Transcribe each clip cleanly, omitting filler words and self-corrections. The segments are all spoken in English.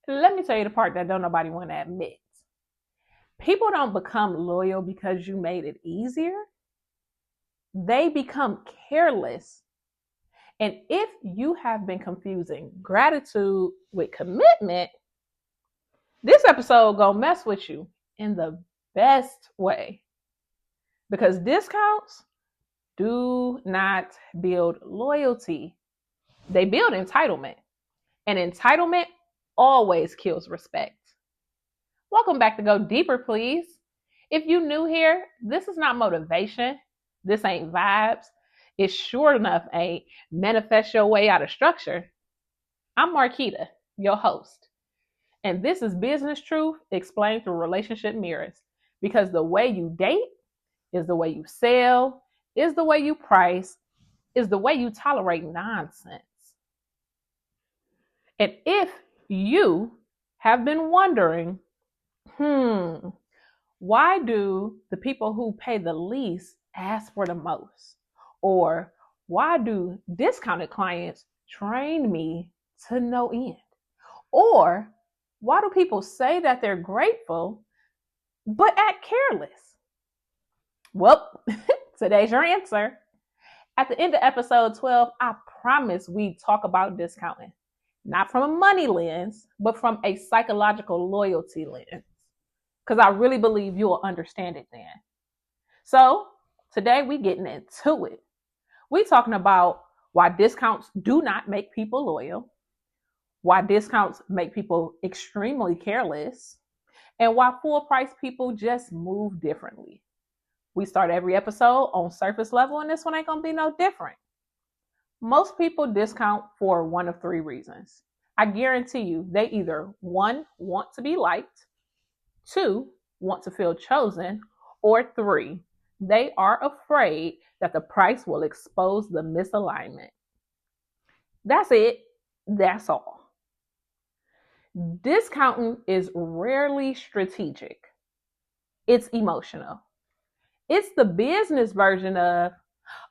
Let me tell you the part that don't nobody want to admit. People don't become loyal because you made it easier. They become careless. And if you have been confusing gratitude with commitment, this episode gonna mess with you in the best way. Because discounts do not build loyalty. They build entitlement. And entitlement always kills respect. Welcome back to Go Deeper, please. If you new here, this is not motivation. This ain't vibes. It sure enough ain't manifest your way out of structure. I'm Marquita, your host. And this is business truth explained through relationship mirrors. Because the way you date is the way you sell, is the way you price, is the way you tolerate nonsense. And if you have been wondering, why do the people who pay the least ask for the most? Or why do discounted clients train me to no end? Or why do people say that they're grateful but act careless? Well, today's your answer. At the end of episode 12, I promise we talk about discounting. Not from a money lens, but from a psychological loyalty lens. Because I really believe you'll understand it then. So today we getting into it. We talking about why discounts do not make people loyal, why discounts make people extremely careless, and why full price people just move differently. We start every episode on surface level, and this one ain't gonna be no different. Most people discount for one of three reasons. I guarantee you they either 1, want to be liked, 2, want to feel chosen, or 3, they are afraid that the price will expose the misalignment. That's it. That's all. Discounting is rarely strategic. It's emotional. It's the business version of,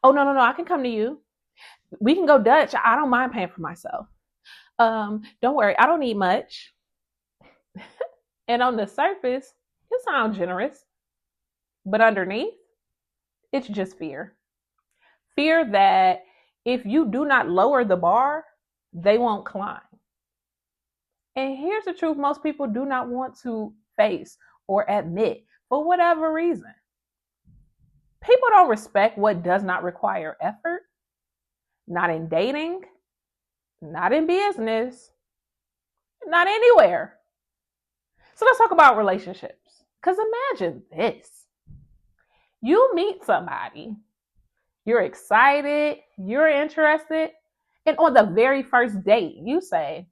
oh, no, I can come to you. We can go Dutch. I don't mind paying for myself. Don't worry. I don't need much. And on the surface, it sounds generous. But underneath, it's just fear. Fear that if you do not lower the bar, they won't climb. And here's the truth most people do not want to face or admit for whatever reason. People don't respect what does not require effort. Not in dating, not in business, not anywhere. So let's talk about relationships. Because imagine this. You meet somebody, you're excited, you're interested, and on the very first date, you say,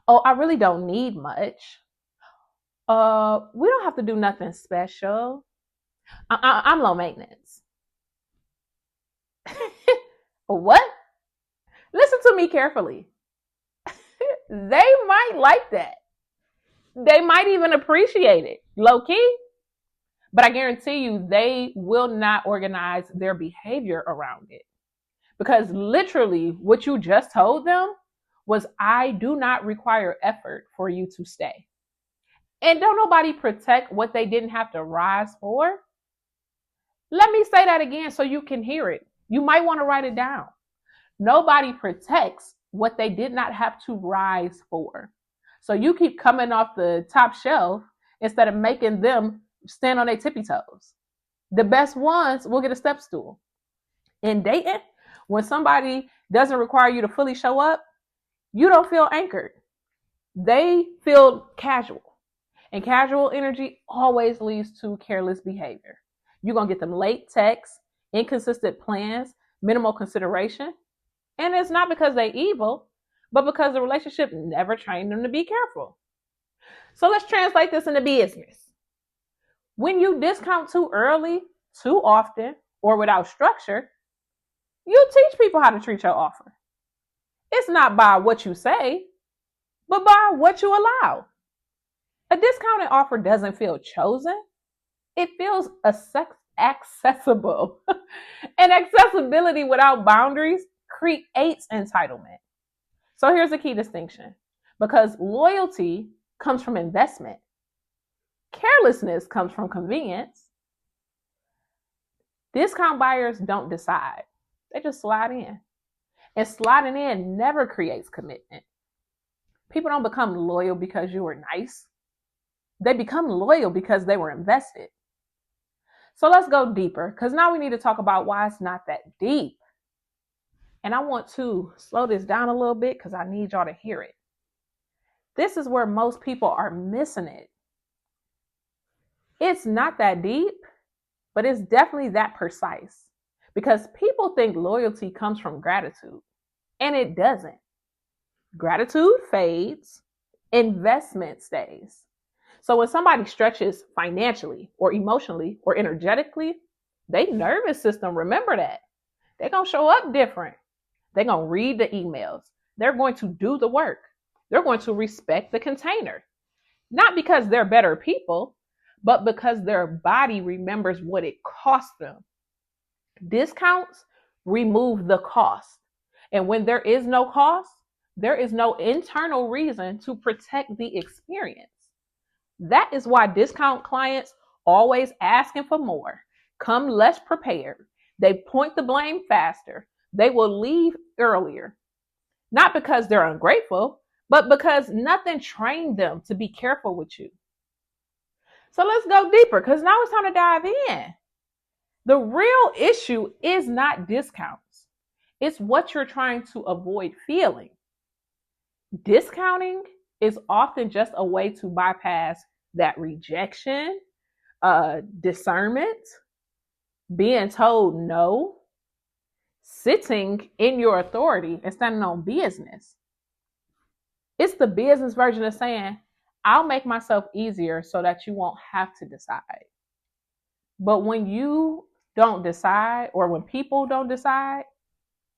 oh, I really don't need much. We don't have to do nothing special. I'm low maintenance. What? Listen to me carefully. They might like that. They might even appreciate it, low key. But I guarantee you, they will not organize their behavior around it. Because literally, what you just told them was, I do not require effort for you to stay. And don't nobody protect what they didn't have to rise for. Let me say that again so you can hear it. You might want to write it down. Nobody protects what they did not have to rise for. So you keep coming off the top shelf instead of making them stand on their tippy toes. The best ones will get a step stool. In dating, when somebody doesn't require you to fully show up, you don't feel anchored. They feel casual. And casual energy always leads to careless behavior. You're going to get them late texts, inconsistent plans, minimal consideration. And it's not because they're evil, but because the relationship never trained them to be careful. So let's translate this into business. When you discount too early, too often, or without structure, you teach people how to treat your offer. It's not by what you say, but by what you allow. A discounted offer doesn't feel chosen. It feels accessible. And accessibility without boundaries creates entitlement. So here's the key distinction. because loyalty comes from investment. Carelessness comes from convenience. Discount buyers don't decide. They just slide in. And sliding in never creates commitment. People don't become loyal because you were nice. They become loyal because they were invested. So let's go deeper, because now we need to talk about why it's not that deep. And I want to slow this down a little bit because I need y'all to hear it. This is where most people are missing it. It's not that deep, but it's definitely that precise, because people think loyalty comes from gratitude, and it doesn't. Gratitude fades, investment stays. So when somebody stretches financially or emotionally or energetically, their nervous system, remember that. They're going to show up different. They're going to read the emails. They're going to do the work. They're going to respect the container. Not because they're better people, but because their body remembers what it cost them. Discounts remove the cost. And when there is no cost, there is no internal reason to protect the experience. That is why discount clients always asking for more, come less prepared. They point the blame faster. They will leave earlier. Not because they're ungrateful, but because nothing trained them to be careful with you. So let's go deeper, because now it's time to dive in. The real issue is not discounts. It's what you're trying to avoid feeling. Discounting is often just a way to bypass that rejection, discernment, being told no, sitting in your authority and standing on business. It's the business version of saying, I'll make myself easier so that you won't have to decide. But when you don't decide, or when people don't decide,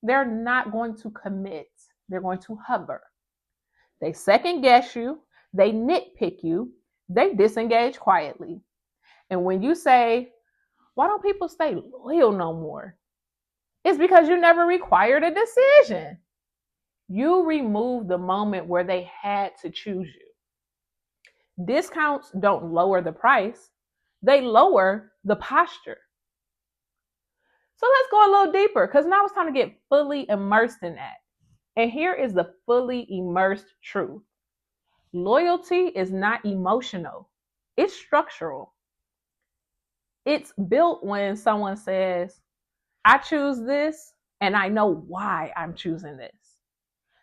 they're not going to commit. They're going to hover. They second guess you. They nitpick you. They disengage quietly. And when you say, why don't people stay loyal no more? It's because you never required a decision. You removed the moment where they had to choose you. Discounts don't lower the price. They lower the posture. So let's go a little deeper, because now it's time to get fully immersed in that. And here is the fully immersed truth. Loyalty is not emotional. It's structural. It's built when someone says, I choose this and I know why I'm choosing this.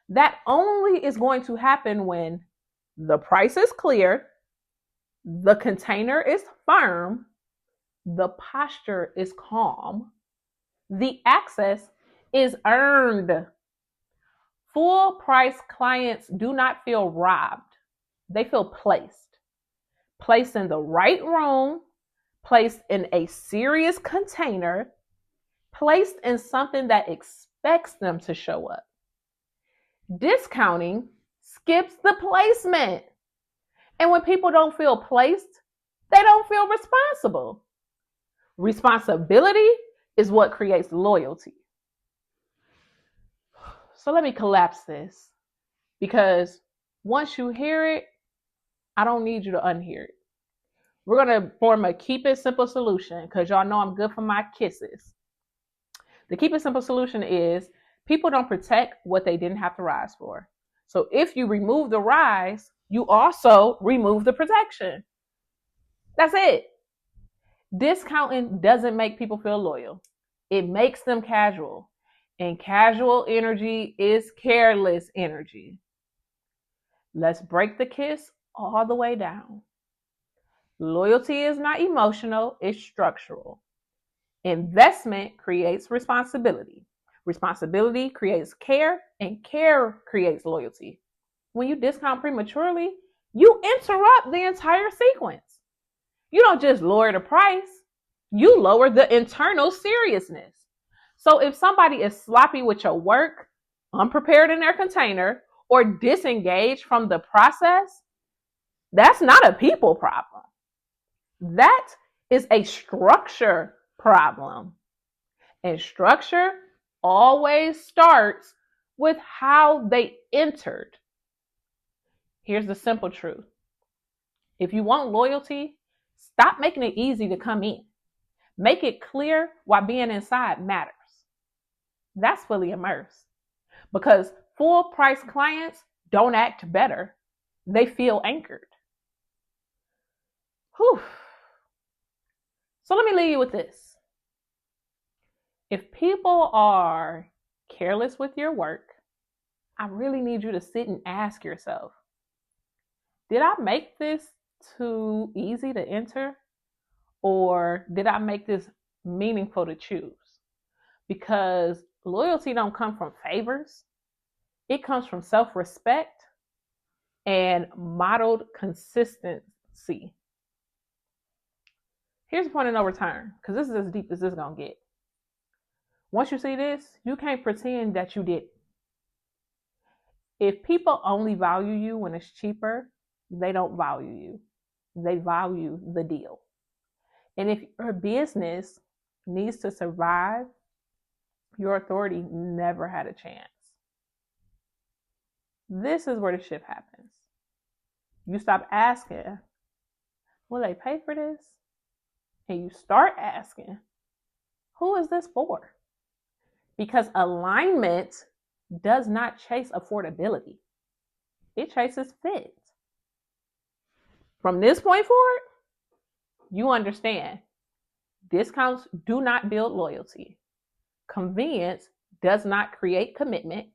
That only is going to happen when the price is clear, the container is firm, the posture is calm, the access is earned. Full price clients do not feel robbed. They feel placed. Placed in the right room, placed in a serious container, placed in something that expects them to show up. Discounting skips the placement. And when people don't feel placed, they don't feel responsible. Responsibility is what creates loyalty. So let me collapse this, because once you hear it, I don't need you to unhear it. We're going to form a keep it simple solution, because y'all know I'm good for my kisses. The keep it simple solution is people don't protect what they didn't have to rise for. So if you remove the rise, you also remove the protection. That's it. Discounting doesn't make people feel loyal. It makes them casual. And casual energy is careless energy. Let's break the kiss all the way down. Loyalty is not emotional, it's structural. Investment creates responsibility. Responsibility creates care, and care creates loyalty. When you discount prematurely, you interrupt the entire sequence. You don't just lower the price, you lower the internal seriousness. So if somebody is sloppy with your work, unprepared in their container, or disengaged from the process, that's not a people problem. That is a structure problem. And structure always starts with how they entered. Here's the simple truth. If you want loyalty, stop making it easy to come in. Make it clear why being inside matters. That's fully immersed. Because full price clients don't act better. They feel anchored. Whew. So let me leave you with this. If people are careless with your work, I really need you to sit and ask yourself, did I make this too easy to enter? Or did I make this meaningful to choose? Because loyalty don't come from favors. It comes from self-respect and modeled consistency. Here's the point of no return, because this is as deep as this is going to get. Once you see this, you can't pretend that you didn't. If people only value you when it's cheaper, they don't value you. They value the deal. And if your business needs to survive, your authority never had a chance. This is where the shift happens. You stop asking, will they pay for this? And you start asking, who is this for? Because alignment does not chase affordability. It chases fit. From this point forward, you understand discounts do not build loyalty. Convenience does not create commitment.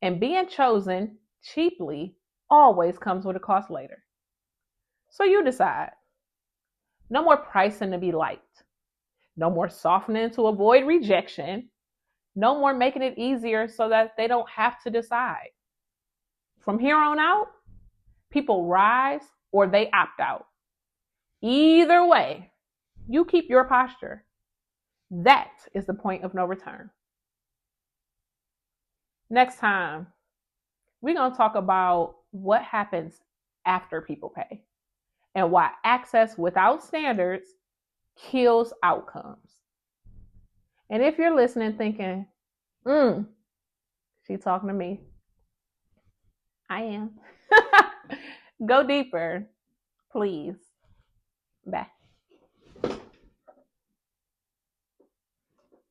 And being chosen cheaply always comes with a cost later. So you decide. No more pricing to be liked. No more softening to avoid rejection. No more making it easier so that they don't have to decide. From here on out, people rise or they opt out. Either way, you keep your posture. That is the point of no return. Next time, we're going to talk about what happens after people pay and why access without standards kills outcomes. And if you're listening thinking, she's talking to me, I am. Go deeper, please. Bye.